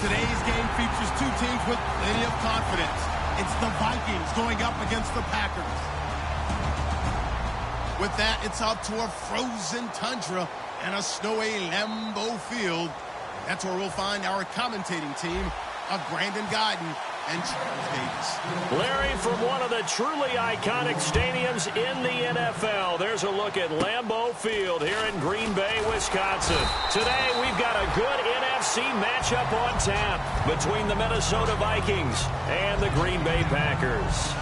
Today's game features two teams with plenty of confidence. It's the Vikings going up against the Packers. With that, it's out to a frozen tundra and a snowy Lambeau Field. That's where we'll find our commentating team of Brandon Guyton and Charles Davis. Larry, from one of the truly iconic stadiums in the NFL, there's a look at Lambeau Field here in Green Bay, Wisconsin. Today, we've got a good NFC matchup on tap between the Minnesota Vikings and the Green Bay Packers.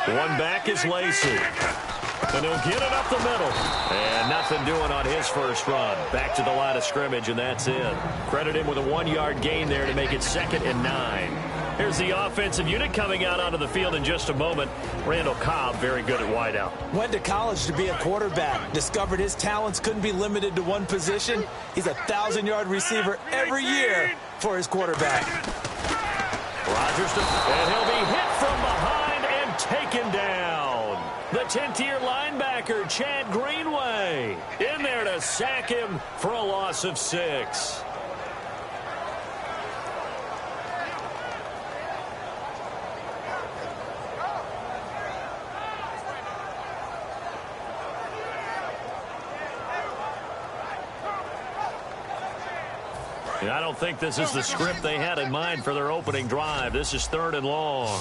One back is Lacey. And he'll get it up the middle. And nothing doing on his first run. Back to the line of scrimmage, and that's it. Credit him with a 1-yard gain there to make it 2nd and 9. Here's the offensive unit coming out onto the field in just a moment. Randall Cobb, very good at wideout. Went to college to be a quarterback. Discovered his talents couldn't be limited to one position. He's a 1,000-yard receiver every year for his quarterback. Rodgers, and he'll be hit from behind. Taken down. The 10th-year linebacker, Chad Greenway, in there to sack him for a loss of 6. I don't think this is the script they had in mind for their opening drive. This is 3rd and long.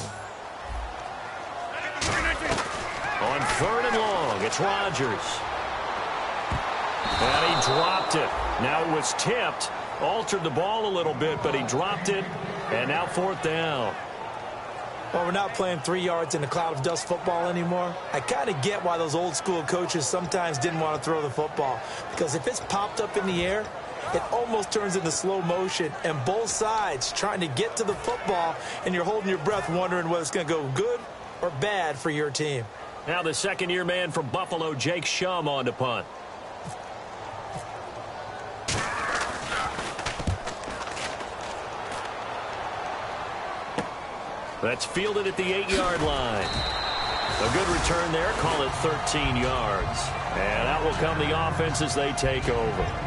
On 3rd and long, it's Rodgers. And he dropped it. Now it was tipped, altered the ball a little bit, but he dropped it, and now 4th down. Well, we're not playing 3 yards in a cloud of dust football anymore. I kind of get why those old-school coaches sometimes didn't want to throw the football, because if it's popped up in the air, it almost turns into slow motion, and both sides trying to get to the football, and you're holding your breath wondering whether it's going to go good or bad for your team. Now the 2nd-year man from Buffalo, Jake Shum, on to punt. That's fielded at the 8-yard line. A good return there. Call it 13 yards. And out will come the offense as they take over.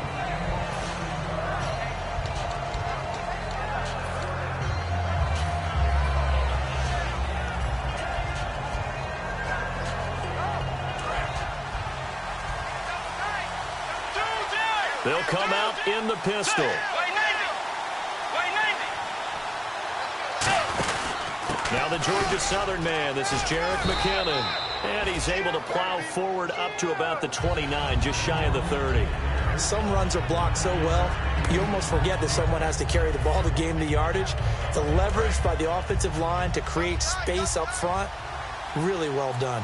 They'll come out in the pistol. Now the Georgia Southern man. This is Jerick McKinnon. And he's able to plow forward up to about the 29, just shy of the 30. Some runs are blocked so well, you almost forget that someone has to carry the ball to gain the yardage. The leverage by the offensive line to create space up front, really well done.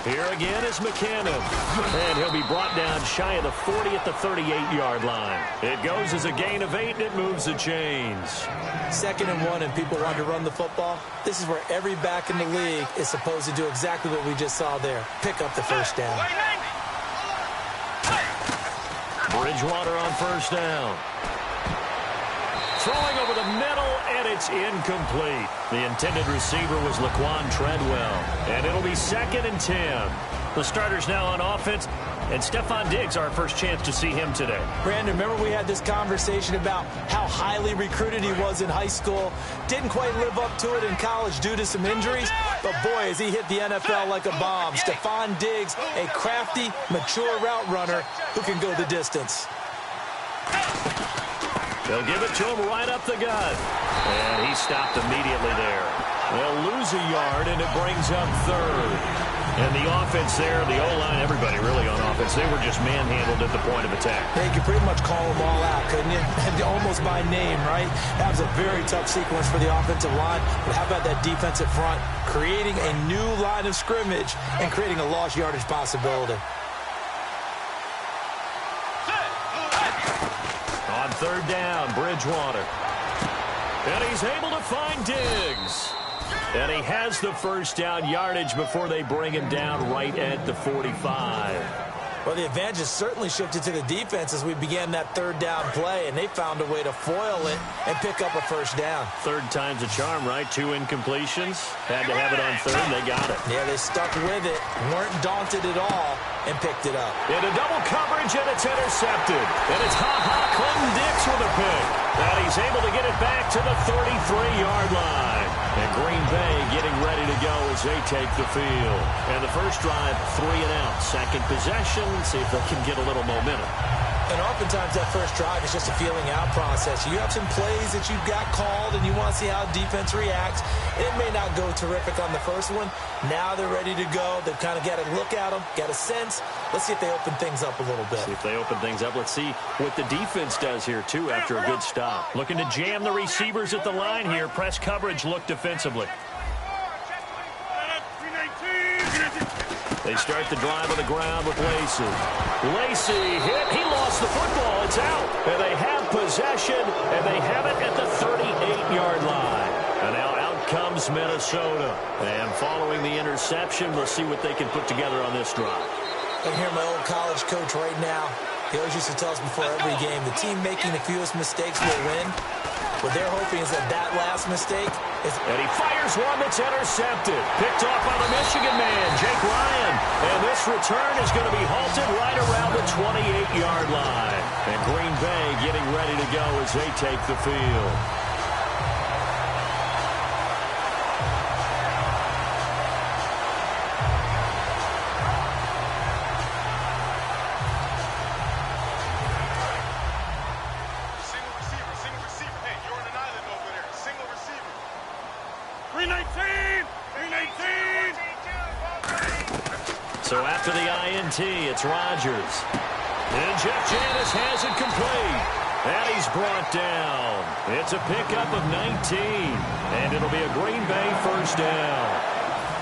Here again is McKinnon. And he'll be brought down shy of the 40 at the 38-yard line. It goes as a gain of 8, and it moves the chains. 2nd and 1, and people want to run the football. This is where every back in the league is supposed to do exactly what we just saw there. Pick up the first down. Bridgewater on 1st down. Throwing over the middle, and it's incomplete. The intended receiver was Laquan Treadwell. And it'll be 2nd and 10. The starters now on offense, and Stephon Diggs, our first chance to see him today. Brandon, remember we had this conversation about how highly recruited he was in high school. Didn't quite live up to it in college due to some injuries. But boy, has he hit the NFL like a bomb. Stephon Diggs, a crafty, mature route runner who can go the distance. They'll give it to him right up the gut. And he stopped immediately there. They'll lose a yard, and it brings up 3rd. And the offense there, the O-line, everybody really on offense, they were just manhandled at the point of attack. They could pretty much call them all out, couldn't you? Almost by name, right? That was a very tough sequence for the offensive line. But how about that defensive front? Creating a new line of scrimmage and creating a lost yardage possibility. On 3rd down, Bridgewater. And he's able to find Diggs. And he has the first down yardage before they bring him down right at the 45. Well, the advantage has certainly shifted to the defense as we began that third down play, and they found a way to foil it and pick up a first down. Third time's a charm, right? 2 incompletions. Had to have it on third, and they got it. Yeah, they stuck with it, weren't daunted at all, and picked it up. Into double coverage, and it's intercepted. And it's Clinton Dix with a pick. And he's able to get it back to the 33-yard line. And Green Bay getting ready to go as they take the field. And the first drive, 3 and out. Second possession, see if they can get a little momentum. And oftentimes that first drive is just a feeling out process. You have some plays that you've got called and you want to see how defense reacts. It may not go terrific on the first one. Now they're ready to go. They've kind of got to look at them, got a sense. Let's see if they open things up a little bit. See if they open things up. Let's see what the defense does here, too, after a good stop. Looking to jam the receivers at the line here. Press coverage look defensively. They start the drive on the ground with Lacy. Lacy hit. He lost the football. It's out. And they have possession, and they have it at the 38-yard line. And now out comes Minnesota. And following the interception, we'll see what they can put together on this drive. I hear my old college coach right now. He always used to tell us before every game, the team making the fewest mistakes will win. What they're hoping is that last mistake is... And he fires one that's intercepted. Picked off by the Michigan man, Jake Ryan. And this return is going to be halted right around the 28-yard line. And Green Bay getting ready to go as they take the field. So after the INT, it's Rodgers. And Jeff Janis has it complete. And he's brought down. It's a pickup of 19. And it'll be a Green Bay first down.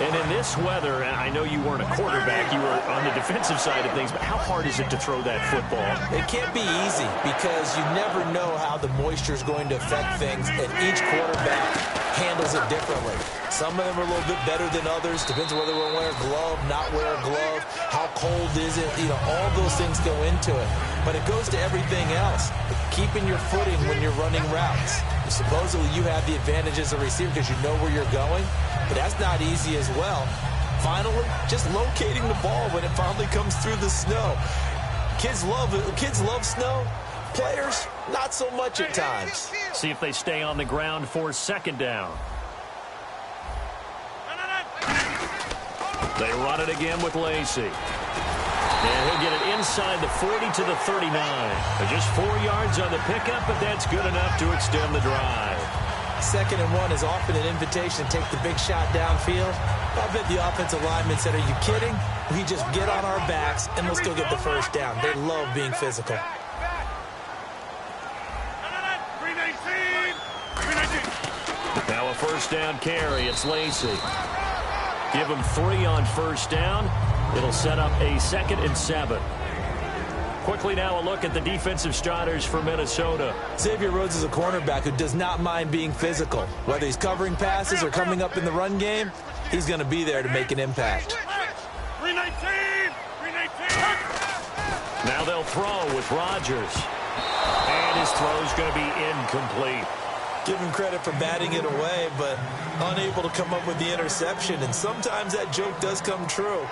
And in this weather, I know you weren't a quarterback, you were on the defensive side of things, but how hard is it to throw that football? It can't be easy because you never know how the moisture is going to affect things, and each quarterback handles it differently. Some of them are a little bit better than others. Depends on whether we're wearing a glove, not wear a glove, how cold is it. You know, all those things go into it. But it goes to everything else. Keeping your footing when you're running routes. Supposedly you have the advantage as a receiver because you know where you're going, but that's not easy as well. Finally, just locating the ball when it finally comes through the snow. Kids love snow. Players, not so much at times. See if they stay on the ground for second down. They run it again with Lacy. And he'll get it inside the 40 to the 39. Just 4 yards on the pickup, but that's good enough to extend the drive. 2nd and 1 is often an invitation to take the big shot downfield. I bet the offensive lineman said, are you kidding? We just get on our backs and let's go get the first down. They love being physical. Now a first down carry. It's Lacy. Give him 3 on first down. It'll set up a 2nd and 7. Quickly now a look at the defensive starters for Minnesota. Xavier Rhodes is a cornerback who does not mind being physical. Whether he's covering passes or coming up in the run game, he's going to be there to make an impact. Now they'll throw with Rodgers. And his throw's going to be incomplete. Give him credit for batting it away, but unable to come up with the interception. And sometimes that joke does come true.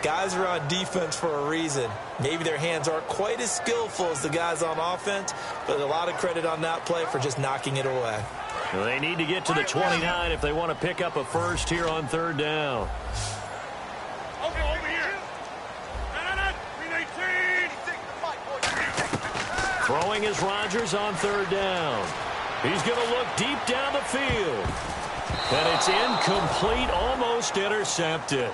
Guys are on defense for a reason. Maybe their hands aren't quite as skillful as the guys on offense, but a lot of credit on that play for just knocking it away. Well, they need to get to the 29 if they want to pick up a first here on third down. Throwing is Rodgers on third down. He's going to look deep down the field. And it's incomplete, almost intercepted.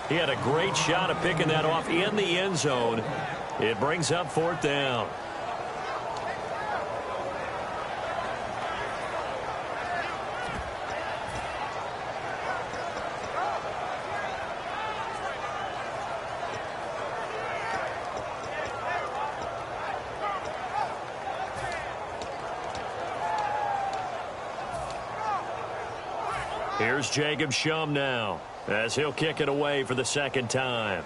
He had a great shot at picking that off in the end zone. It brings up 4th down. Here's Jacob Shum now, as he'll kick it away for the 2nd time.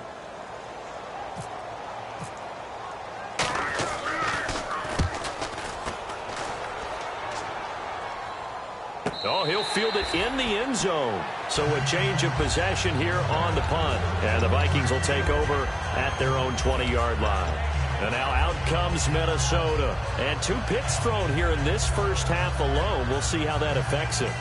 Oh, he'll field it in the end zone. So a change of possession here on the punt. And the Vikings will take over at their own 20-yard line. And now out comes Minnesota. And 2 picks thrown here in this first half alone. We'll see how that affects him.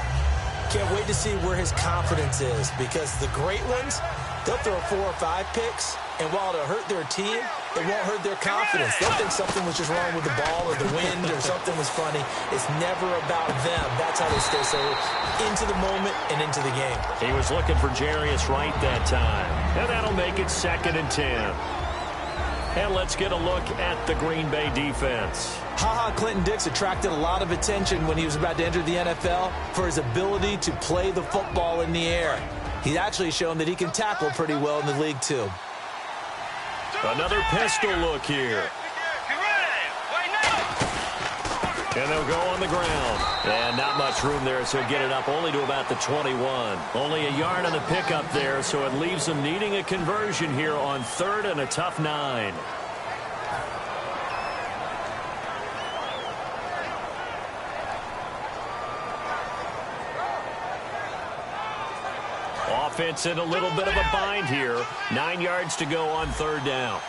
Can't wait to see where his confidence is, because the great ones, they'll throw 4 or 5 picks, and while it'll hurt their team, it won't hurt their confidence. They'll think something was just wrong with the ball or the wind or something was funny. It's never about them. That's how they stay so into the moment and into the game. He was looking for Jarius Wright that time, and that'll make it 2nd and 10. And let's get a look at the Green Bay defense. Clinton Dix attracted a lot of attention when he was about to enter the NFL for his ability to play the football in the air. He's actually shown that he can tackle pretty well in the league, too. Another pistol look here. And they'll go on the ground. And not much room there, so get it up only to about the 21. Only a yard on the pickup there, so it leaves them needing a conversion here on 3rd and a tough 9. Offense in a little bit of a bind here. 9 yards to go on 3rd down.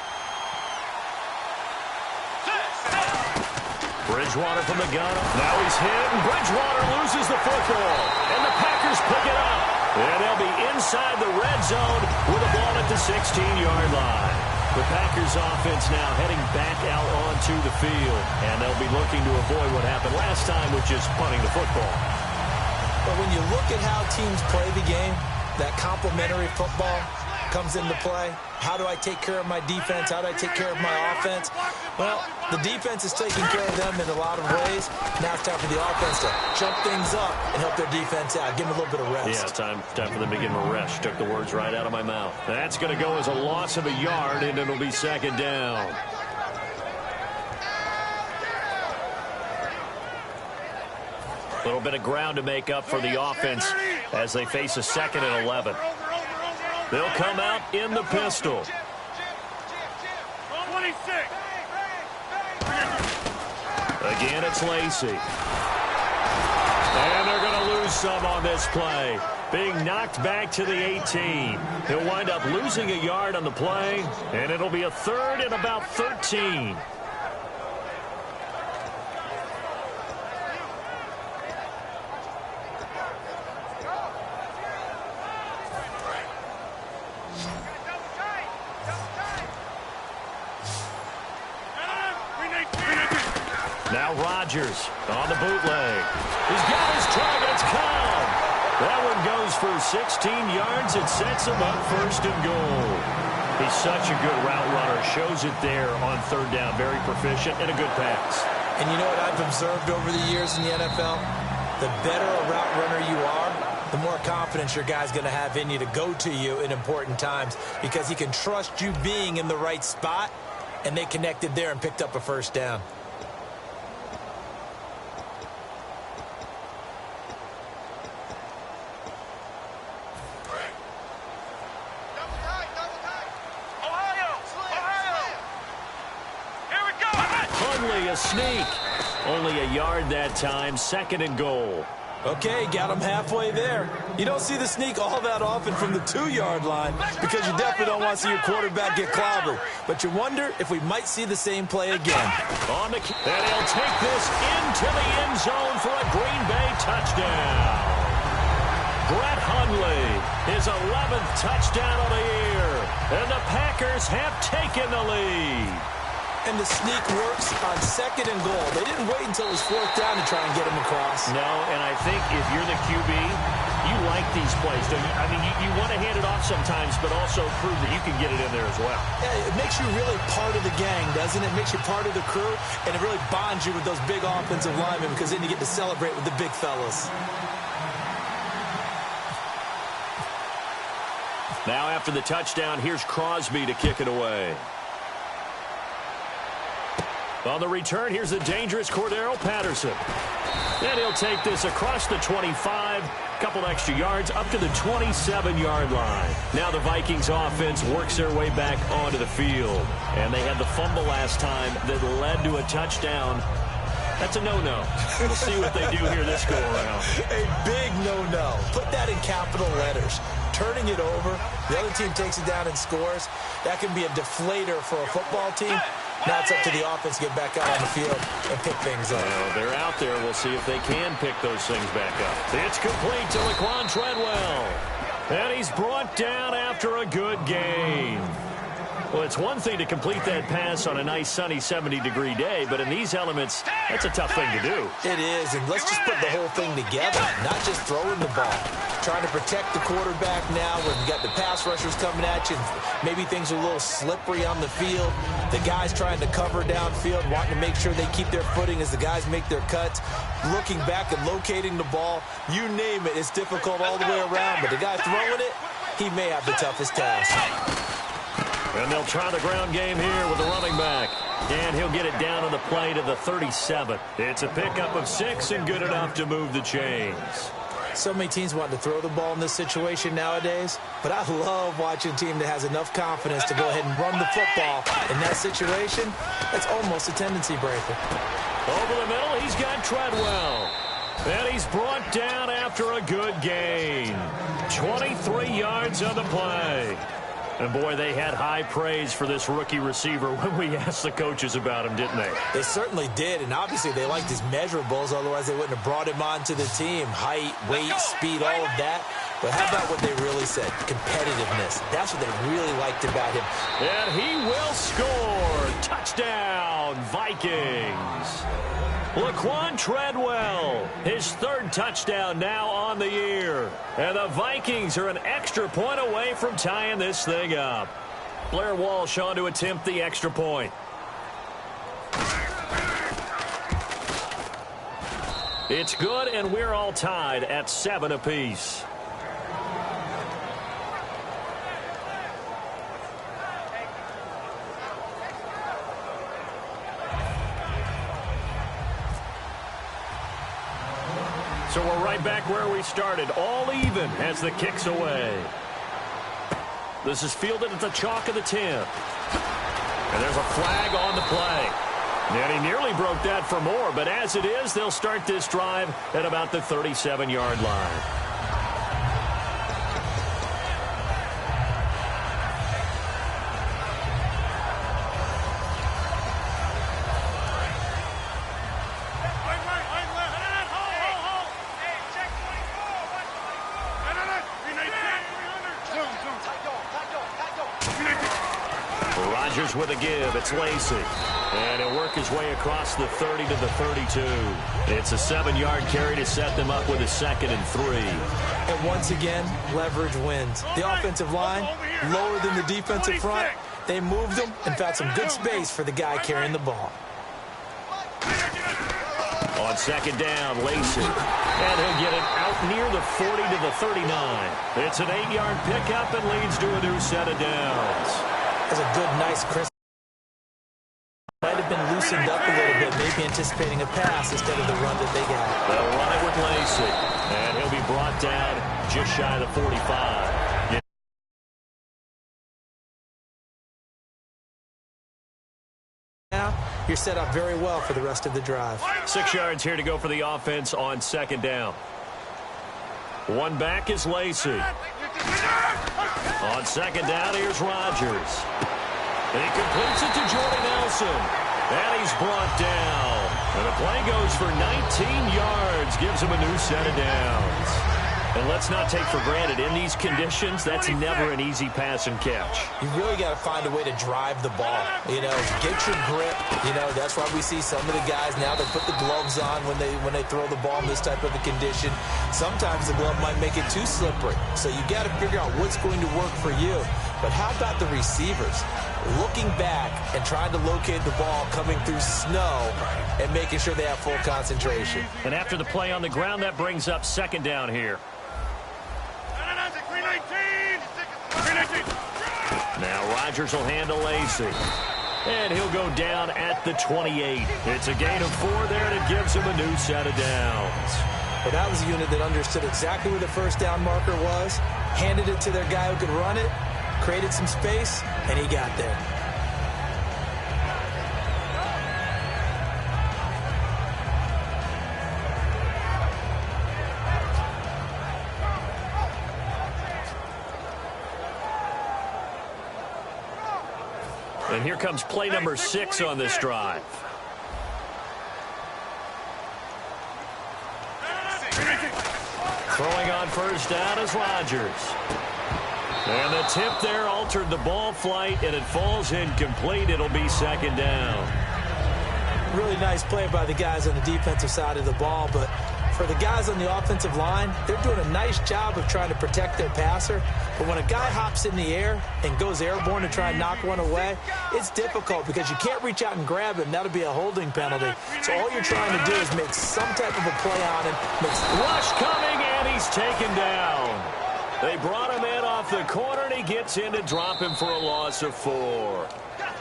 Bridgewater from the gun. Now he's hit, and Bridgewater loses the football. And the Packers pick it up. And they'll be inside the red zone with a ball at the 16-yard line. The Packers offense now heading back out onto the field. And they'll be looking to avoid what happened last time, which is punting the football. But when you look at how teams play the game, that complementary football comes into play. How do I take care of my defense? How do I take care of my offense? Well, the defense is taking care of them in a lot of ways. Now it's time for the offense to jump things up and help their defense out. Give them a little bit of rest. Yeah, time for them to give them a rest. Took the words right out of my mouth. That's going to go as a loss of a yard, and it'll be 2nd down. A little bit of ground to make up for the offense as they face a 2nd and 11. They'll come out in the pistol. 26. Again, it's Lacy. And they're going to lose some on this play. Being knocked back to the 18. He'll wind up losing a yard on the play, and it'll be a 3rd and about 13. Now Rodgers on the bootleg. He's got his targets. Cobb. That one goes for 16 yards. It sets him up 1st and goal. He's such a good route runner. Shows it there on 3rd down. Very proficient and a good pass. And you know what I've observed over the years in the NFL? The better a route runner you are, the more confidence your guy's going to have in you to go to you in important times, because he can trust you being in the right spot, and they connected there and picked up a 1st down. A sneak. Only a yard that time. 2nd and goal. Okay, got him halfway there. You don't see the sneak all that often from the 2-yard line, because you definitely don't want to see your quarterback get clobbered. But you wonder if we might see the same play again. And he'll take this into the end zone for a Green Bay touchdown. Brett Hundley, his 11th touchdown of the year. And the Packers have taken the lead. And the sneak works on 2nd and goal. They didn't wait until it was 4th down to try and get him across. No, and I think if you're the QB, you like these plays, don't you? I mean, you want to hand it off sometimes, but also prove that you can get it in there as well. Yeah, it makes you really part of the gang, doesn't it? It makes you part of the crew, and it really bonds you with those big offensive linemen, because then you get to celebrate with the big fellas. Now after the touchdown, here's Crosby to kick it away. On the return, here's the dangerous Cordero Patterson. And he'll take this across the 25, couple extra yards, up to the 27-yard line. Now the Vikings offense works their way back onto the field. And they had the fumble last time that led to a touchdown. That's a no-no. We'll see what they do here this go-around. A big no-no. Put that in capital letters. Turning it over, the other team takes it down and scores. That can be a deflator for a football team. Now it's up to the offense to get back out on the field and pick things up. Well, they're out there. We'll see if they can pick those things back up. It's complete to Laquan Treadwell. And he's brought down after a good gain. Well, it's one thing to complete that pass on a nice sunny 70-degree day, but in these elements, that's a tough thing to do. It is, and let's just put the whole thing together, not just throwing the ball. Trying to protect the quarterback now when you got the pass rushers coming at you. Maybe things are a little slippery on the field. The guys trying to cover downfield, wanting to make sure they keep their footing as the guys make their cuts. Looking back and locating the ball, you name it, it's difficult all the way around, but the guy throwing it, he may have the toughest task. And they'll try the ground game here with the running back. And he'll get it down on the play to the 37. It's a pickup of 6 and good enough to move the chains. So many teams want to throw the ball in this situation nowadays, but I love watching a team that has enough confidence to go ahead and run the football. In that situation, that's almost a tendency breaker. Over the middle, he's got Treadwell. And he's brought down after a good gain. 23 yards on the play. And, boy, they had high praise for this rookie receiver when we asked the coaches about him, didn't they? They certainly did, and obviously they liked his measurables, otherwise they wouldn't have brought him onto the team. Height, weight, speed, all of that. But how about what they really said? Competitiveness. That's what they really liked about him. And he will score. Touchdown, Vikings. Laquan Treadwell, his 3rd touchdown now on the year. And the Vikings are an extra point away from tying this thing up. Blair Walsh on to attempt the extra point. It's good, and we're all tied at 7 apiece. So we're right back where we started, all even as the kick's away. This is fielded at the chalk of the 10. And there's a flag on the play. And he nearly broke that for more, but as it is, they'll start this drive at about the 37-yard line. Rodgers with a give. It's Lacey. And he'll work his way across the 30 to the 32. It's a 7-yard carry to set them up with a 2nd and 3. And once again, leverage wins. The offensive line, lower than the defensive front. They moved them and found some good space for the guy carrying the ball. On 2nd down, Lacey. And he'll get it out near the 40 to the 39. It's an 8-yard pickup and leads to a new set of downs. That's a good, nice, crisp. Might have been loosened up a little bit, maybe anticipating a pass instead of the run that they got. They'll run it with Lacey. And he'll be brought down just shy of the 45. Now, you're set up very well for the rest of the drive. 6 yards here to go for the offense on 2nd down. One back is Lacey. On 2nd down, here's Rodgers. He completes it to Jordy Nelson. And he's brought down. And the play goes for 19 yards. Gives him a new set of downs. And let's not take for granted, in these conditions, that's never an easy pass and catch. You really got to find a way to drive the ball. You know, get your grip. You know, that's why we see some of the guys now, they put the gloves on when they throw the ball in this type of a condition. Sometimes the glove might make it too slippery. So you got to figure out what's going to work for you. But how about the receivers? Looking back and trying to locate the ball coming through snow and making sure they have full concentration. And after the play on the ground, that brings up 2nd down here. Now Rodgers will handle Lacey. And he'll go down at the 28. It's a gain of 4 there, and it gives him a new set of downs. Well, that was a unit that understood exactly where the 1st down marker was, handed it to their guy who could run it, created some space, and he got there. And here comes play number 6 on this drive. Throwing on first down is Rodgers. And the tip there altered the ball flight, and it falls incomplete. It'll be second down. Really nice play by the guys on the defensive side of the ball, but for the guys on the offensive line, they're doing a nice job of trying to protect their passer. But when a guy hops in the air and goes airborne to try and knock one away, it's difficult because you can't reach out and grab it, and that'll be a holding penalty. So all you're trying to do is make some type of a play on him. Rush coming, and he's taken down. They brought him in off the corner, and he gets in to drop him for a loss of 4.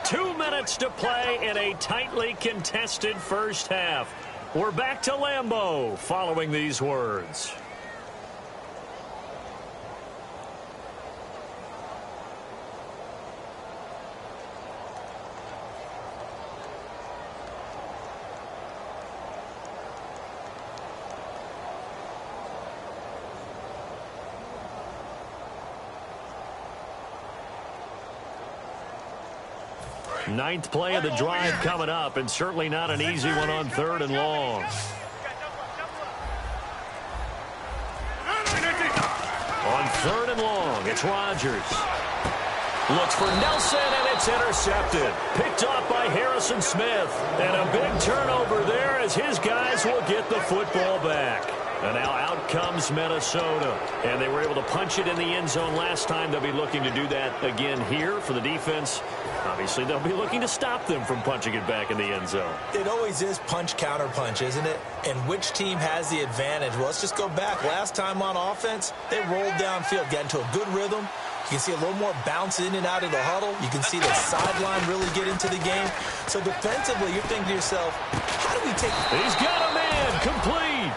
2 minutes to play in a tightly contested first half. We're back to Lambeau following these words. Ninth play of the drive coming up, and certainly not an easy one on 3rd and long. On 3rd and long, it's Rodgers. Looks for Nelson, and it's intercepted. Picked off by Harrison Smith. And a big turnover there as his guys will get the football back. And now out comes Minnesota. And they were able to punch it in the end zone last time. They'll be looking to do that again here for the defense. Obviously, they'll be looking to stop them from punching it back in the end zone. It always is punch, counter punch, isn't it? And which team has the advantage? Well, let's just go back. Last time on offense, they rolled downfield, got into a good rhythm. You can see a little more bounce in and out of the huddle. You can see the sideline really get into the game. So defensively, you're thinking to yourself, how do we take... He's got a man complete.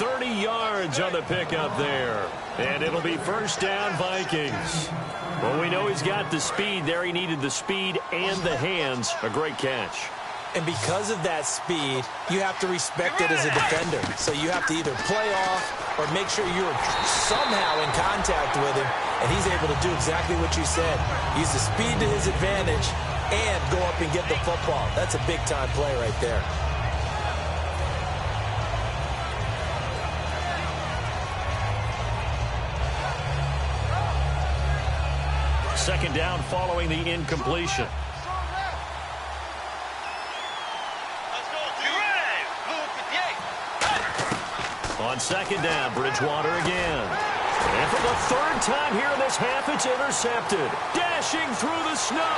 30 yards on the pickup there. And it'll be first down, Vikings. Well, we know he's got the speed there. He needed the speed and the hands. A great catch. And because of that speed, you have to respect it as a defender. So you have to either play off or make sure you're somehow in contact with him. And he's able to do exactly what you said. Use the speed to his advantage and go up and get the football. That's a big-time play right there. Second down following the incompletion. On second down, Bridgewater again. And for the 3rd time here in this half, it's intercepted. Dashing through the snow.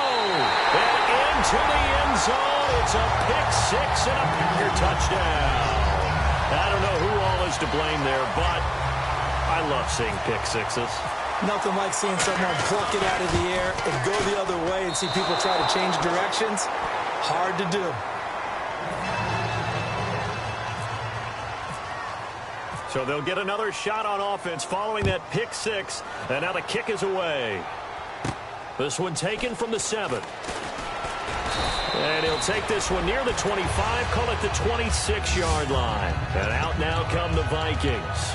And into the end zone. It's a pick-6 and a Packer touchdown. I don't know who all is to blame there, but I love seeing pick-6s. Nothing like seeing someone pluck it out of the air and go the other way and see people try to change directions. Hard to do. So they'll get another shot on offense following that pick-6, and now the kick is away. This one taken from the 7. And he'll take this one near the 25, call it the 26-yard line. And out now come the Vikings.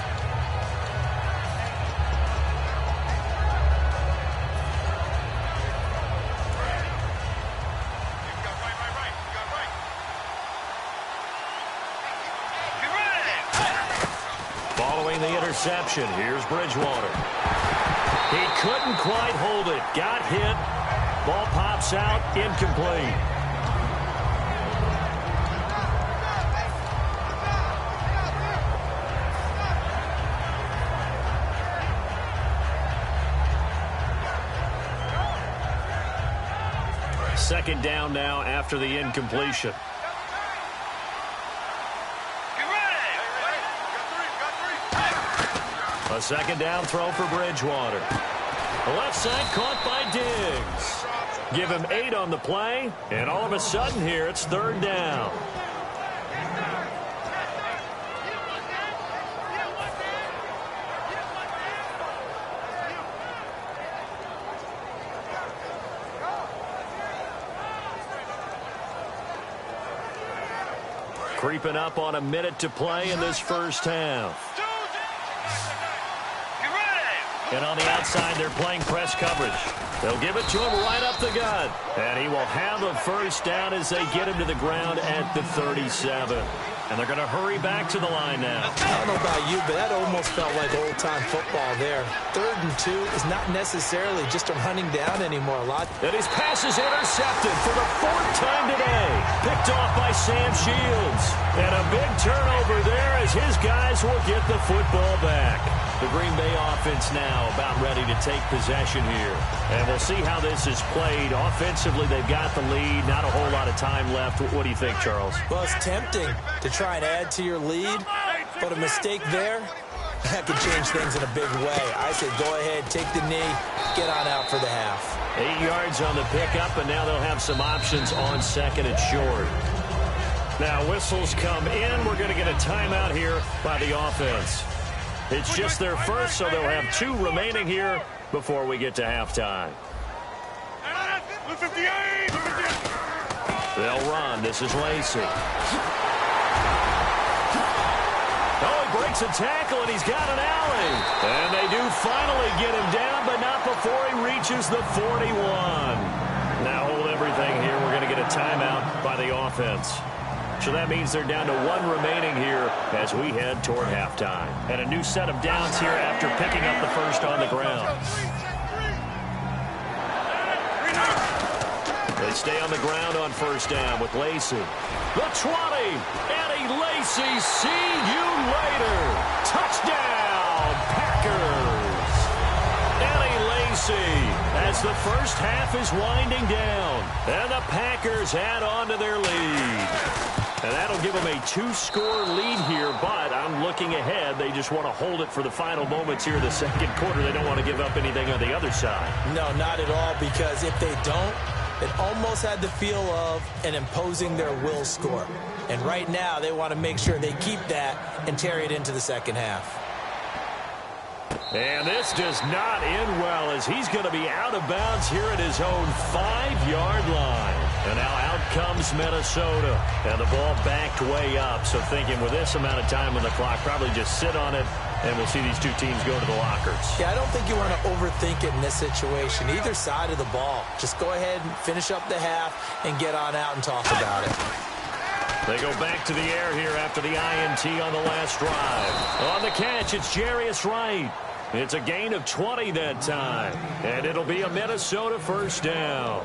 The interception. Here's Bridgewater. He couldn't quite hold it. Got hit. Ball pops out. Incomplete. Second down now after the incompletion. A second down throw for Bridgewater. The left side caught by Diggs. Give him 8 on the play, and all of a sudden here it's 3rd down. Creeping up on a minute to play in this first half. And on the outside, they're playing press coverage. They'll give it to him right up the gut. And he will have a first down as they get him to the ground at the 37. And they're going to hurry back to the line now. I don't know about you, but that almost felt like old-time football there. 3rd and 2 is not necessarily just a running down anymore a lot. And his pass is intercepted for the 4th time today. Picked off by Sam Shields. And a big turnover there as his guys will get the football back. The Green Bay offense now about ready to take possession here. And we'll see how this is played. Offensively, they've got the lead. Not a whole lot of time left. What do you think, Charles? Well, it's tempting to try and add to your lead, but a mistake there, that could change things in a big way. I say go ahead, take the knee, get on out for the half. 8 yards on the pickup, and now they'll have some options on 2nd and short. Now whistles come in. We're going to get a timeout here by the offense. It's just their first, so they'll have 2 remaining here before we get to halftime. They'll run. This is Lacey. Oh, he breaks a tackle, and he's got an alley. And they do finally get him down, but not before he reaches the 41. Now hold everything here. We're going to get a timeout by the offense. So that means they're down to 1 remaining here as we head toward halftime. And a new set of downs here after picking up the first on the ground. They stay on the ground on first down with Lacey. The 20. Eddie Lacy, see you later. Touchdown, Packers. Eddie Lacy as the first half is winding down. And the Packers add on to their lead. And that'll give them a 2-score lead here, but I'm looking ahead. They just want to hold it for the final moments here in the 2nd quarter. They don't want to give up anything on the other side. No, not at all, because if they don't, it almost had the feel of an imposing their will score. And right now, they want to make sure they keep that and carry it into the 2nd half. And this does not end well as he's going to be out of bounds here at his own 5-yard line. And now out comes Minnesota. And the ball backed way up. So thinking with this amount of time on the clock, probably just sit on it, and we'll see these 2 teams go to the lockers. Yeah, I don't think you want to overthink it in this situation. Either side of the ball. Just go ahead and finish up the half and get on out and talk about it. They go back to the air here after the INT on the last drive. On the catch, it's Jarius Wright. It's a gain of 20 that time. And it'll be a Minnesota first down.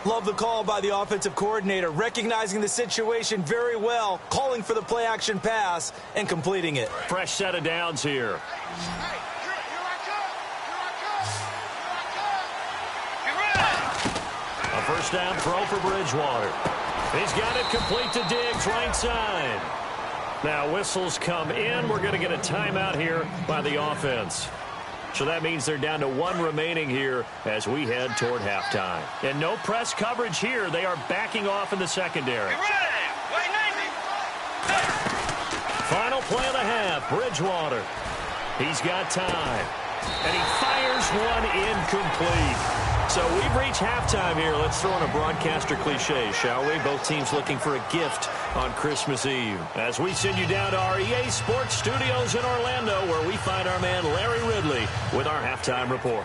Love the call by the offensive coordinator, recognizing the situation very well, calling for the play-action pass, and completing it. Fresh set of downs here. A first down throw for Bridgewater. He's got it complete to Diggs, right side. Now whistles come in. We're going to get a timeout here by the offense. So that means they're down to 1 remaining here as we head toward halftime. And no press coverage here. They are backing off in the secondary. Final play of the half, Bridgewater. He's got time. And he fires one incomplete. So we've reached halftime here. Let's throw in a broadcaster cliche, shall we? Both teams looking for a gift on Christmas Eve. As we send you down to our EA Sports Studios in Orlando, where we find our man Larry Ridley with our halftime report.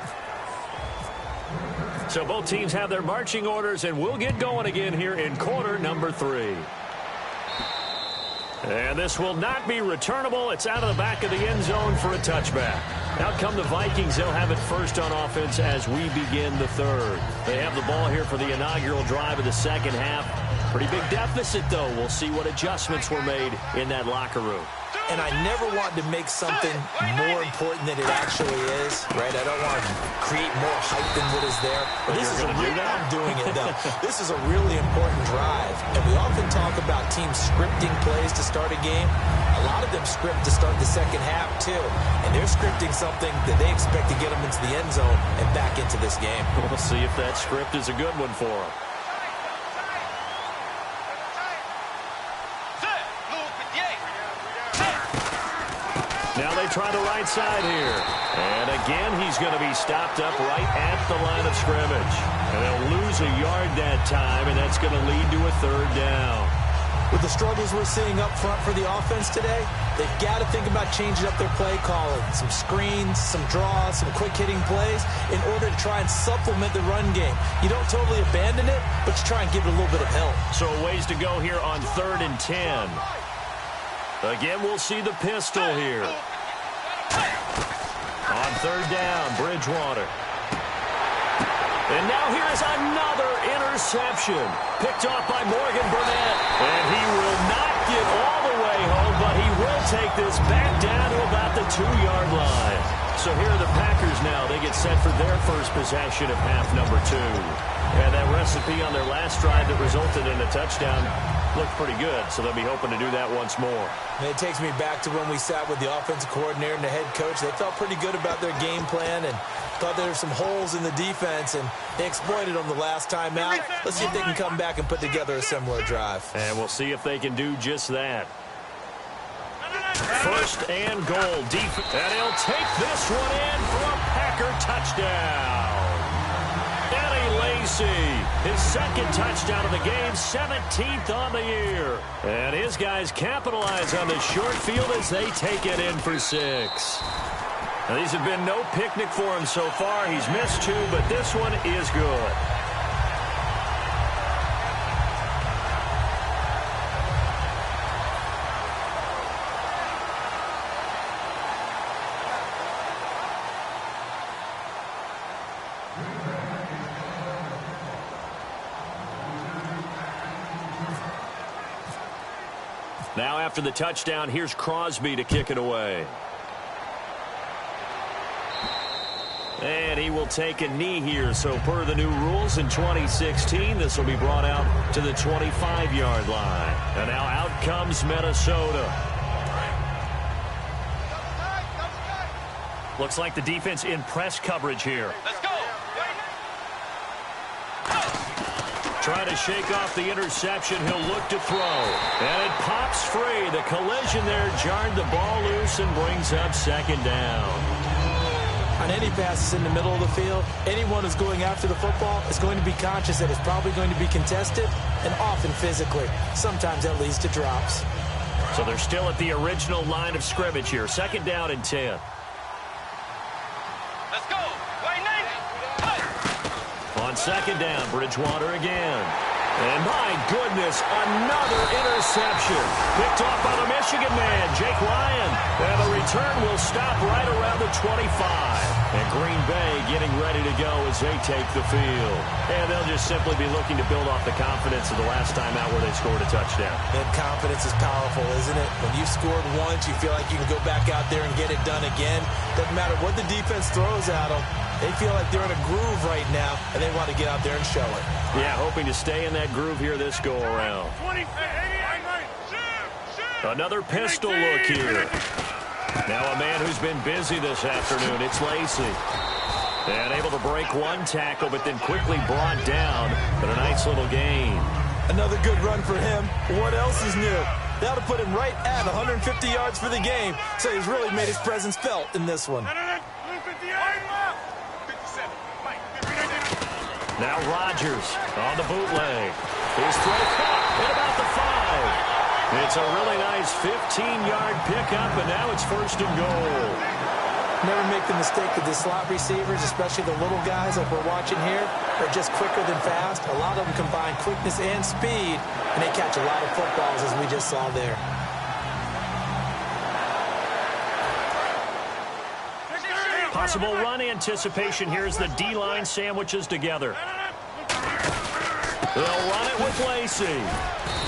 So both teams have their marching orders, and we'll get going again here in quarter number 3. And this will not be returnable. It's out of the back of the end zone for a touchback. Out come the Vikings. They'll have it first on offense as we begin the 3rd. They have the ball here for the inaugural drive of the 2nd half. Pretty big deficit, though. We'll see what adjustments were made in that locker room. And I never want to make something more important than it actually is, right? I don't want to create more hype than what is there. But this is a real, I'm doing it, though. This is a really important drive. And we often talk about teams scripting plays to start a game. A lot of them script to start the 2nd half, too. And they're scripting something that they expect to get them into the end zone and back into this game. We'll see if that script is a good one for them. Now they try the right side here. And again, he's going to be stopped up right at the line of scrimmage. And they'll lose a yard that time, and that's going to lead to a 3rd down. With the struggles we're seeing up front for the offense today, they've got to think about changing up their play calling. Some screens, some draws, some quick-hitting plays in order to try and supplement the run game. You don't totally abandon it, but you try and give it a little bit of help. So a ways to go here on 3rd and 10. Again, we'll see the pistol here. On 3rd down, Bridgewater. And now here is another interception. Picked off by Morgan Burnett. And he will not get all the way home, but he will take this back down to about the 2-yard line. So here are the Packers now. They get set for their first possession of half number 2. And that recipe on their last drive that resulted in a touchdown looked pretty good, so they'll be hoping to do that once more. And it takes me back to when we sat with the offensive coordinator and the head coach. They felt pretty good about their game plan and thought there were some holes in the defense, and they exploited them the last time out. Let's see if they can come back and put together a similar drive. And we'll see if they can do just that. 1st and goal. And he'll take this one in for a Packer touchdown. Lacy, his 2nd touchdown of the game, 17th on the year. And his guys capitalize on the short field as they take it in for 6. Now, these have been no picnic for him so far. He's missed 2, but this one is good. Now after the touchdown, here's Crosby to kick it away. And he will take a knee here. So per the new rules in 2016, this will be brought out to the 25-yard line. And now out comes Minnesota. Looks like the defense in press coverage here. Let's go. Trying to shake off the interception. He'll look to throw. And it pops free. The collision there jarred the ball loose and brings up 2nd down. On any passes in the middle of the field, anyone who's going after the football is going to be conscious that it's probably going to be contested, and often physically. Sometimes that leads to drops. So they're still at the original line of scrimmage here. 2nd down and 10. Let's go. On 2nd down, Bridgewater again. And my goodness, another interception. Picked off by the Michigan man, Jake Ryan. And the return will stop right around the 25. And Green Bay getting ready to go as they take the field. And they'll just simply be looking to build off the confidence of the last time out where they scored a touchdown. And confidence is powerful, isn't it? When you've scored once, you feel like you can go back out there and get it done again. Doesn't matter what the defense throws at them. They feel like they're in a groove right now, and they want to get out there and show it. Yeah, hoping to stay in that groove here this go-around. Another pistol look here. Now a man who's been busy this afternoon, it's Lacy. And able to break one tackle, but then quickly brought down. But a nice little gain. Another good run for him. What else is new? That'll put him right at 150 yards for the game. So he's really made his presence felt in this one. Now Rodgers on the bootleg. His throw caught at about the 5. It's a really nice 15-yard pickup, and now it's 1st and goal. Never make the mistake that the slot receivers, especially the little guys like we're watching here, are just quicker than fast. A lot of them combine quickness and speed, and they catch a lot of footballs, as we just saw there. Possible run anticipation here as the D-line sandwiches together. They'll run it with Lacy.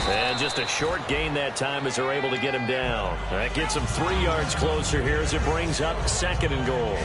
And just a short gain that time as they're able to get him down. That gets him 3 yards closer here as it brings up 2nd and goal.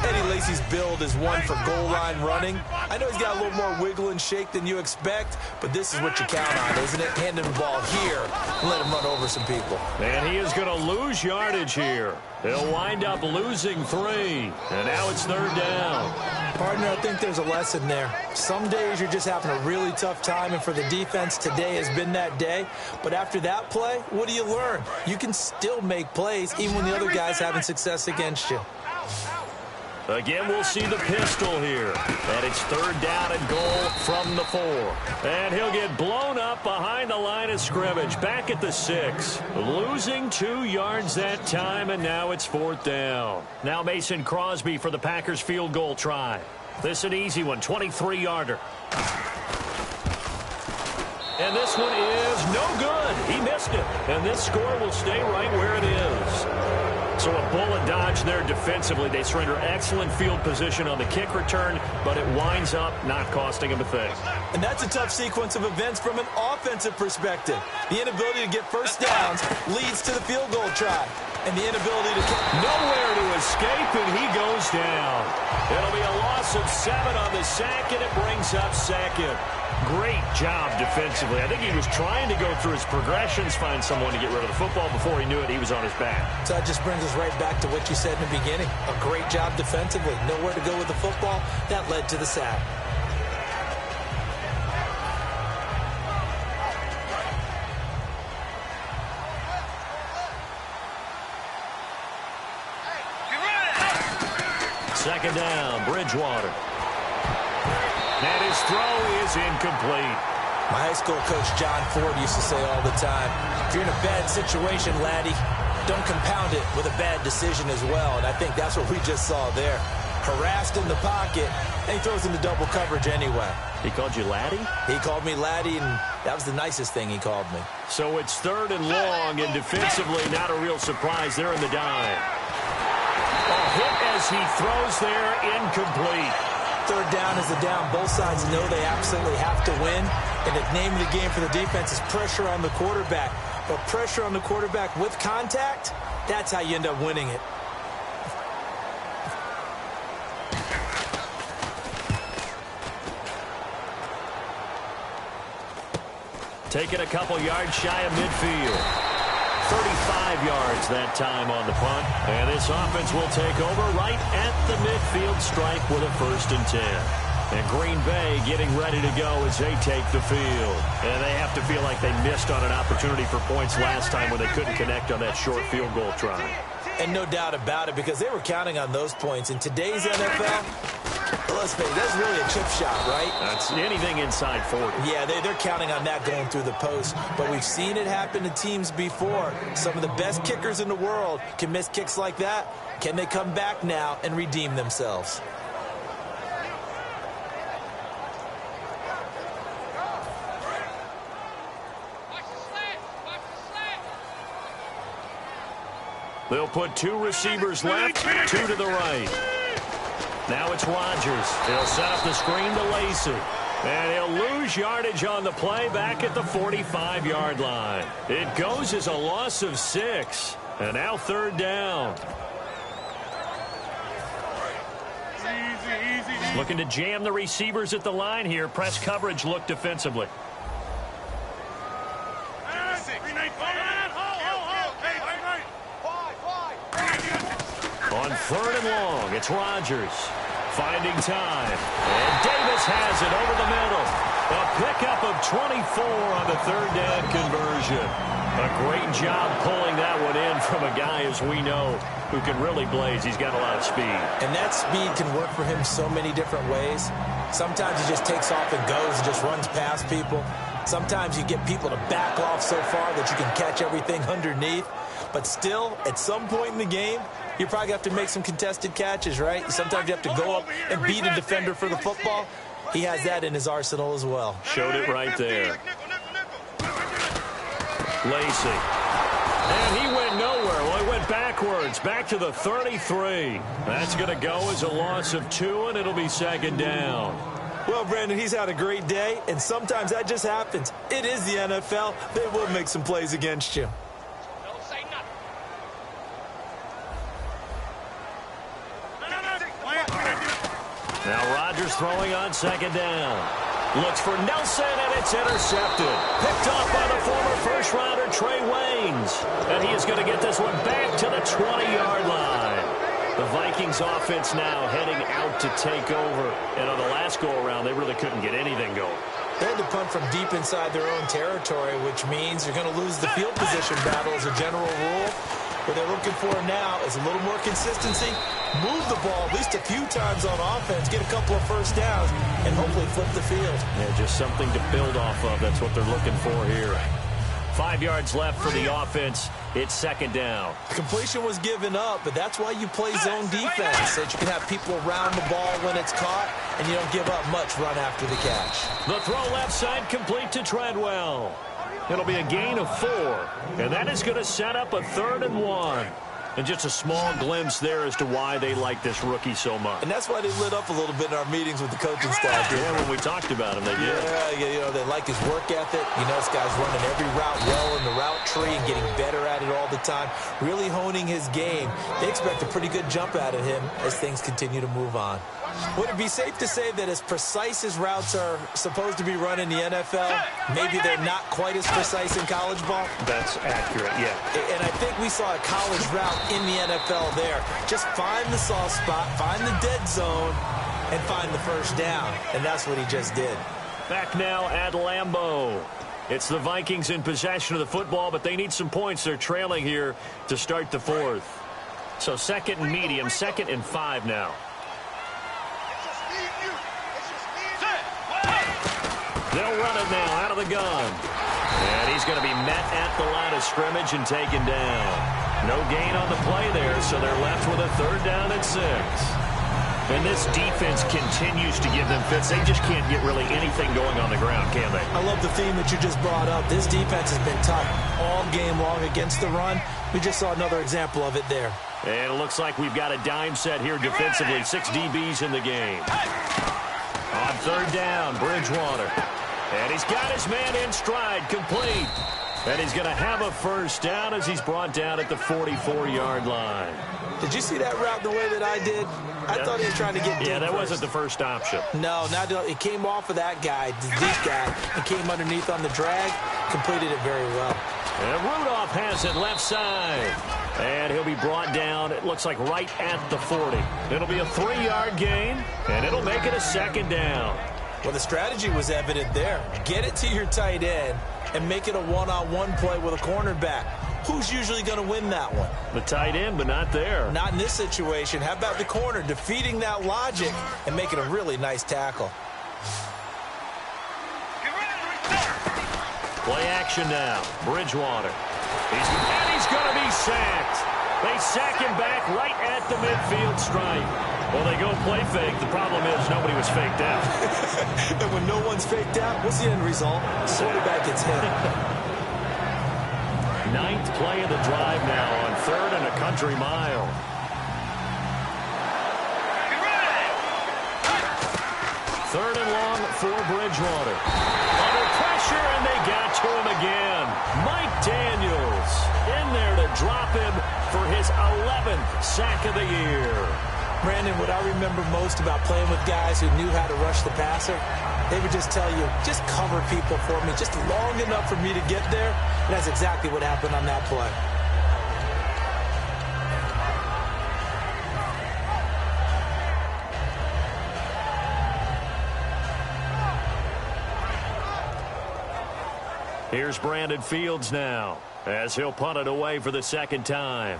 Eddie Lacy's build is one for goal line running. I know he's got a little more wiggle and shake than you expect, but this is what you count on, isn't it? Hand him the ball here and let him run over some people. And he is going to lose yardage here. He'll wind up losing 3. And now it's 3rd down. Partner, I think there's a lesson there. Some days you're just having a really tough time, and for the defense, today has been that day. But after that play, what do you learn? You can still make plays even when the other guy's having success against you. Again, we'll see the pistol here. And it's 3rd down and goal from the 4. And he'll get blown up behind the line of scrimmage. Back at the 6. Losing 2 yards that time, and now it's 4th down. Now Mason Crosby for the Packers field goal try. This an easy one, 23-yarder. And this one is no good. He missed it. And this score will stay right where it is. So a bullet dodge there defensively. They surrender excellent field position on the kick return, but it winds up not costing them a thing. And that's a tough sequence of events from an offensive perspective. The inability to get first downs leads to the field goal try. And the inability to nowhere to escape, and he goes down. It'll be a loss of 7 on the sack, and it brings up 2nd. Great job defensively. I think he was trying to go through his progressions, find someone to get rid of the football. Before he knew it, he was on his back. So that just brings us right back to what you said in the beginning. A great job defensively. Nowhere to go with the football. That led to the sack. Second down, Bridgewater. And his throw is incomplete. My high school coach, John Ford, used to say all the time, if you're in a bad situation, laddie, don't compound it with a bad decision as well. And I think that's what we just saw there. Harassed in the pocket, and he throws into double coverage anyway. He called you laddie? He called me laddie, and that was the nicest thing he called me. So it's 3rd and long, and defensively not a real surprise. They're in the dime. A hit as he throws there, incomplete. 3rd down is the down. Both sides know they absolutely have to win. And the name of the game for the defense is pressure on the quarterback. But pressure on the quarterback with contact, that's how you end up winning it. Taking a couple yards shy of midfield. 35 yards that time on the punt. And this offense will take over right at the midfield stripe with a 1st and 10. And Green Bay getting ready to go as they take the field. And they have to feel like they missed on an opportunity for points last time when they couldn't connect on that short field goal try. And no doubt about it, because they were counting on those points. In today's NFL, let's face it, that's really a chip shot, right? That's anything inside 40. Yeah, they're counting on that going through the post. But we've seen it happen to teams before. Some of the best kickers in the world can miss kicks like that. Can they come back now and redeem themselves? They'll put 2 receivers left, 2 to the right. Now it's Rodgers. He'll set up the screen to Lacey. And he'll lose yardage on the play back at the 45-yard line. It goes as a loss of 6. And now 3rd down. Looking to jam the receivers at the line here. Press coverage look defensively. On 3rd and long, it's Rodgers. Finding time. And Davis has it over the middle. A pickup of 24 on the 3rd down conversion. A great job pulling that one in from a guy, as we know, who can really blaze. He's got a lot of speed. And that speed can work for him so many different ways. Sometimes he just takes off and goes and just runs past people. Sometimes you get people to back off so far that you can catch everything underneath. But still, at some point in the game, you probably have to make some contested catches, right? Sometimes you have to go up and beat a defender for the football. He has that in his arsenal as well. Showed it right there. Lacey. And he went nowhere. Well, he went backwards, back to the 33. That's going to go as a loss of 2, and it'll be 2nd down. Well, Brandon, he's had a great day, and sometimes that just happens. It is the NFL. They will make some plays against you. Now Rodgers throwing on 2nd down. Looks for Nelson, and it's intercepted. Picked off by the former first-rounder Trey Waynes. And he is going to get this one back to the 20-yard line. The Vikings offense now heading out to take over. And on the last go-around, they really couldn't get anything going. They had to punt from deep inside their own territory, which means you're going to lose the field position battle as a general rule. What they're looking for now is a little more consistency, move the ball at least a few times on offense, get a couple of first downs, and hopefully flip the field. Yeah, just something to build off of. That's what they're looking for here. 5 yards left for the offense. It's second down. Completion was given up, but that's why you play zone defense, so that you can have people around the ball when it's caught, and you don't give up much run after the catch. The throw left side complete to Treadwell. It'll be a gain of 4, and that is going to set up a 3rd and 1. And just a small glimpse there as to why they like this rookie so much. And that's why they lit up a little bit in our meetings with the coaching staff. Yeah, when we talked about him, they did. Yeah, you know, they like his work ethic. You know, this guy's running every route well in the route tree and getting better at it all the time, really honing his game. They expect a pretty good jump out of him as things continue to move on. Would it be safe to say that as precise as routes are supposed to be run in the NFL, maybe they're not quite as precise in college ball? That's accurate, yeah. And I think we saw a college route in the NFL there. Just find the soft spot, find the dead zone, and find the first down. And that's what he just did. Back now at Lambeau. It's the Vikings in possession of the football, but they need some points. They're trailing here to start the 4th. So 2nd and medium, 2nd and 5 now. They'll run it now out of the gun. And he's going to be met at the line of scrimmage and taken down. No gain on the play there, so they're left with a 3rd down and 6. And this defense continues to give them fits. They just can't get really anything going on the ground, can they? I love the theme that you just brought up. This defense has been tough all game long against the run. We just saw another example of it there. And it looks like we've got a dime set here defensively. 6 DBs in the game. On 3rd down, Bridgewater. And he's got his man in stride, complete. And he's going to have a first down as he's brought down at the 44-yard line. Did you see that route the way that I did? I thought he was trying to get deep. Yeah, that first. wasn't the first option. No, it came off of that guy, the deep guy. It came underneath on the drag, completed it very well. And Rudolph has it left side. And he'll be brought down, it looks like right at the 40. It'll be a 3-yard gain, and it'll make it a 2nd down. Well, the strategy was evident there. Get it to your tight end and make it a one-on-one play with a cornerback. Who's usually going to win that one? The tight end, but not there. Not in this situation. How about the corner defeating that logic and making a really nice tackle? Play action now. Bridgewater. He's going to be sacked. They sack him back right at the midfield stripe. Well, they go play fake. The problem is nobody was faked out. And when no one's faked out, what's the end result? The quarterback gets hit. 9th play of the drive now on 3rd and a country mile. Third and long for Bridgewater. Under pressure, and they got to him again. Mike Daniels in there to drop him for his 11th sack of the year. Brandon, what I remember most about playing with guys who knew how to rush the passer, they would just tell you, just cover people for me, just long enough for me to get there. And that's exactly what happened on that play. Here's Brandon Fields now as he'll punt it away for the 2nd time.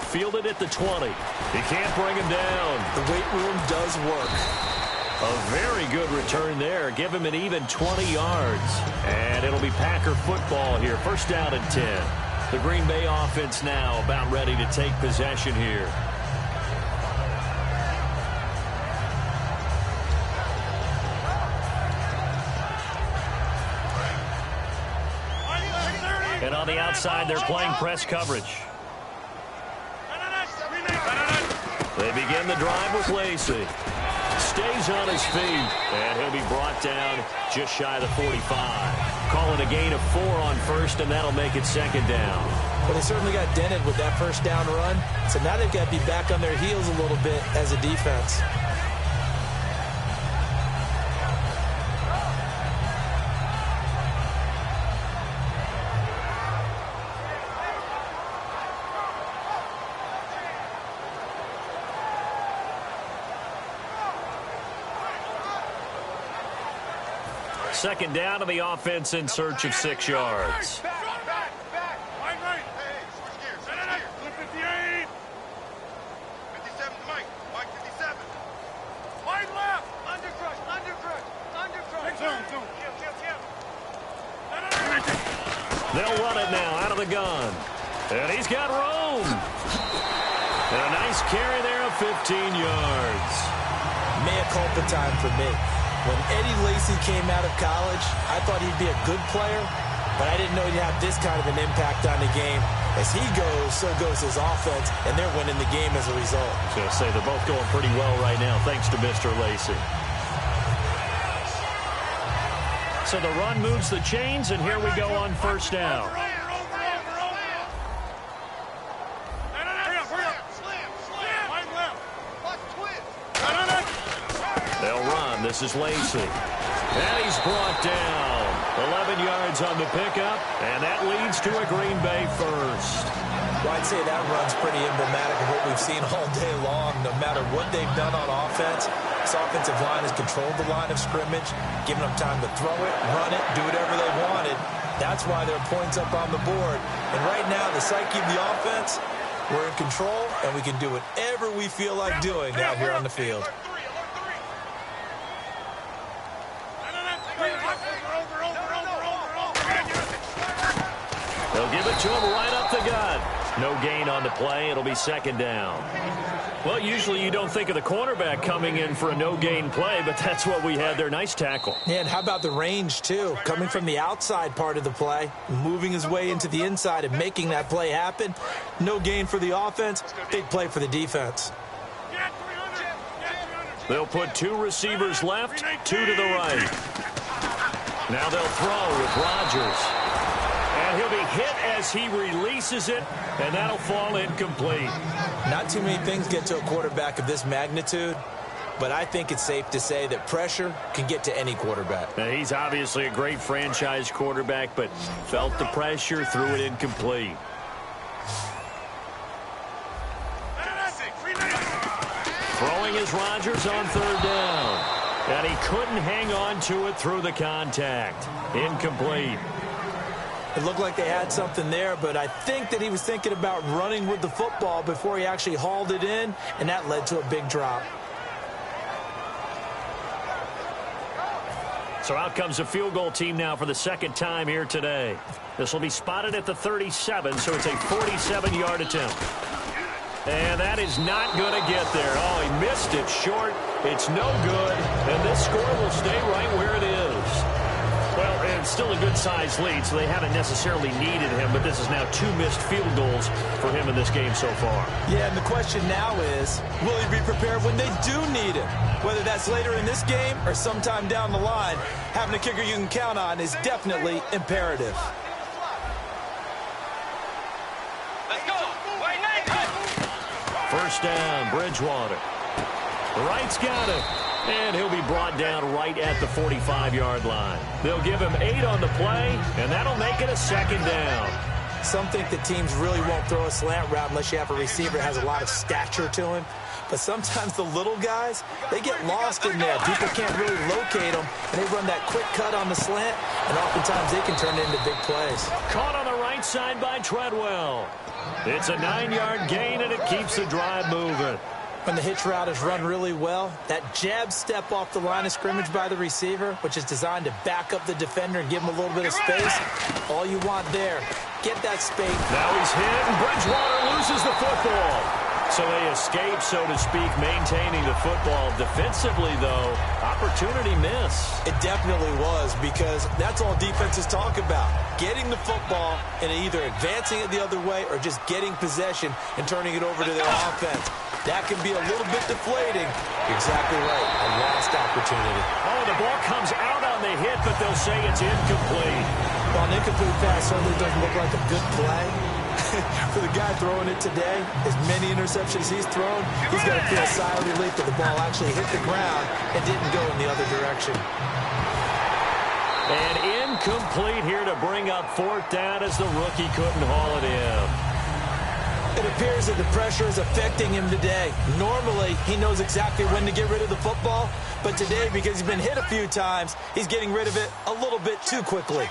Fielded at the 20. He can't bring him down. The weight room does work. A very good return there. Give him an even 20 yards. And it'll be Packer football here. 1st down and 10. The Green Bay offense now about ready to take possession here. And on the outside, they're playing press coverage. They begin the drive with Lacey. Stays on his feet, and he'll be brought down just shy of the 45. Calling a gain of 4 on 1st, and that'll make it 2nd down. Well, they certainly got dented with that 1st down run, so now they've got to be back on their heels a little bit as a defense. Second down to the offense in search of 6 yards. They'll run it now out of the gun. And he's got room. And a nice carry there of 15 yards. Mea culpa time for me. When Eddie Lacy came out of college, I thought he'd be a good player, but I didn't know he'd have this kind of an impact on the game. As he goes, so goes his offense, and they're winning the game as a result. I was going to say, they're both going pretty well right now, thanks to Mr. Lacy. So the run moves the chains, and here we go on first down. They'll run. This is Lacy. And he's brought down. 11 yards on the pickup, and that leads to a Green Bay first. Well, I'd say that run's pretty emblematic of what we've seen all day long. No matter what they've done on offense, this offensive line has controlled the line of scrimmage, given them time to throw it, run it, do whatever they wanted. That's why there are points up on the board. And right now, the psyche of the offense, we're in control, and we can do whatever we feel like doing out here on the field. They'll give it to him right up the gut. No gain on the play. It'll be second down. Well, usually you don't think of the cornerback coming in for a no-gain play, but that's what we had there. Nice tackle. Yeah, and how about the range, too? Coming from the outside part of the play, moving his way into the inside and making that play happen. No gain for the offense, big play for the defense. They'll put 2 receivers left, 2 to the right. Now they'll throw with Rodgers. And he'll be hit as he releases it, and that'll fall incomplete. Not too many things get to a quarterback of this magnitude, but I think it's safe to say that pressure can get to any quarterback. Now, he's obviously a great franchise quarterback, but felt the pressure, threw it incomplete. Throwing is Rodgers on third down. And he couldn't hang on to it through the contact. Incomplete. It looked like they had something there, but I think that he was thinking about running with the football before he actually hauled it in, and that led to a big drop. So out comes a field goal team now for the second time here today. This will be spotted at the 37, so it's a 47-yard attempt. And that is not going to get there. Oh, he missed it short. It's no good, and this score will stay right where it is. Well, it's still a good-sized lead, so they haven't necessarily needed him, but this is now 2 missed field goals for him in this game so far. Yeah, and the question now is, will he be prepared when they do need him? Whether that's later in this game or sometime down the line, having a kicker you can count on is definitely imperative. First down, Bridgewater. The right's got it. And he'll be brought down right at the 45-yard line. They'll give him 8 on the play, and that'll make it a second down. Some think that teams really won't throw a slant route unless you have a receiver that has a lot of stature to him. But sometimes the little guys, they get lost in there. People can't really locate them, and they run that quick cut on the slant, and oftentimes they can turn it into big plays. Caught on the right side by Treadwell. It's a 9-yard gain, and it keeps the drive moving. When the hitch route is run really well, that jab step off the line of scrimmage by the receiver, which is designed to back up the defender and give him a little bit of space, all you want there. Get that space. Now he's hit, and Bridgewater loses the football. So they escape, so to speak, maintaining the football. Defensively, though, opportunity miss. It definitely was, because that's all defenses talk about. Getting the football and either advancing it the other way or just getting possession and turning it over to their offense. That can be a little bit deflating. Exactly right. A lost opportunity. Oh, the ball comes out on the hit, but they'll say it's incomplete. Well, an incomplete pass certainly doesn't look like a good play. For the guy throwing it today, as many interceptions he's thrown, he's got to feel a sigh of relief that the ball actually hit the ground and didn't go in the other direction. And incomplete here to bring up 4th down as the rookie couldn't haul it in. It appears that the pressure is affecting him today. Normally, he knows exactly when to get rid of the football, but today, because he's been hit a few times, he's getting rid of it a little bit too quickly.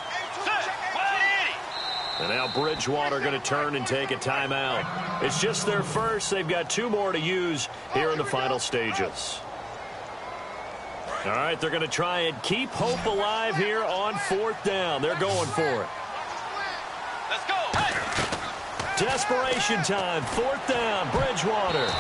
And now Bridgewater going to turn and take a timeout. It's just their first. They've got 2 more to use here in the final stages. All right, they're going to try and keep hope alive here on 4th down. They're going for it. Let's go. Hey. Desperation time. 4th down. Bridgewater.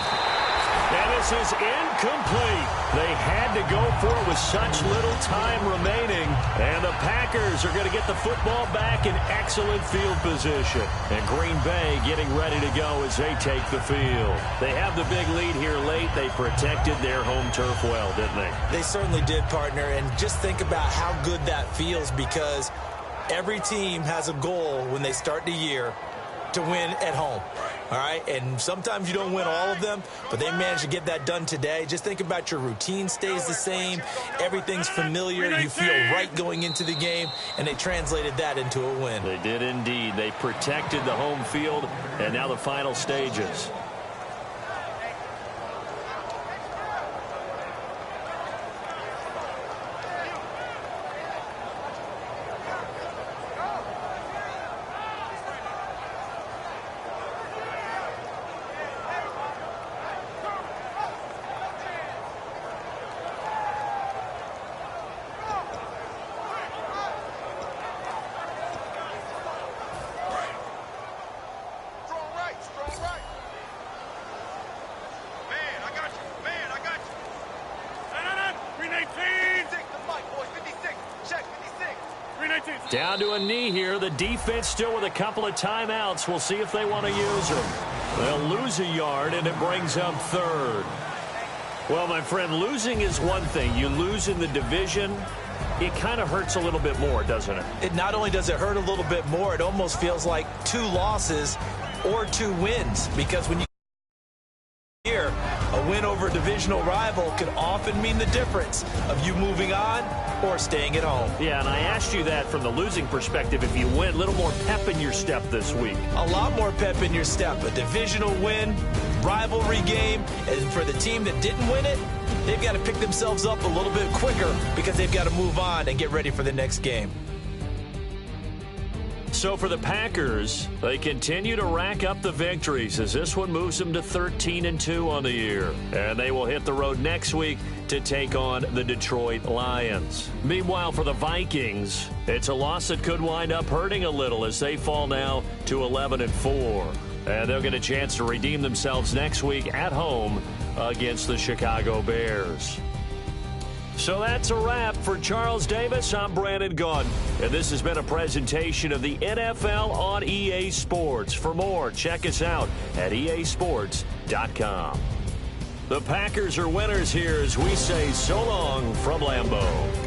And this is incomplete. They had to go for it with such little time remaining. And the Packers are going to get the football back in excellent field position. And Green Bay getting ready to go as they take the field. They have the big lead here late. They protected their home turf well, didn't they? They certainly did, partner. And just think about how good that feels, because every team has a goal when they start the year to win at home. All right, and sometimes you don't win all of them, but they managed to get that done today. Just think about your routine stays the same. Everything's familiar. You feel right going into the game, and they translated that into a win. They did indeed. They protected the home field, and now the final stages. Down to a knee here. The defense still with a couple of timeouts. We'll see if they want to use them. They'll lose a yard, and it brings up 3rd. Well, my friend, losing is one thing. You lose in the division, it kind of hurts a little bit more, doesn't it? It not only does it hurt a little bit more, it almost feels like 2 losses or 2 wins, because when you hear a win over a divisional rival can often mean the difference of you moving on or staying at home. Yeah, and I asked you that from the losing perspective. If you win, a little more pep in your step this week. A lot more pep in your step. A divisional win, rivalry game, and for the team that didn't win it, they've got to pick themselves up a little bit quicker because they've got to move on and get ready for the next game. So for the Packers, they continue to rack up the victories as this one moves them to 13-2 on the year. And they will hit the road next week to take on the Detroit Lions. Meanwhile, for the Vikings, it's a loss that could wind up hurting a little as they fall now to 11-4. And they'll get a chance to redeem themselves next week at home against the Chicago Bears. So that's a wrap. For Charles Davis, I'm Brandon Gunn. And this has been a presentation of the NFL on EA Sports. For more, check us out at easports.com. The Packers are winners here as we say so long from Lambeau.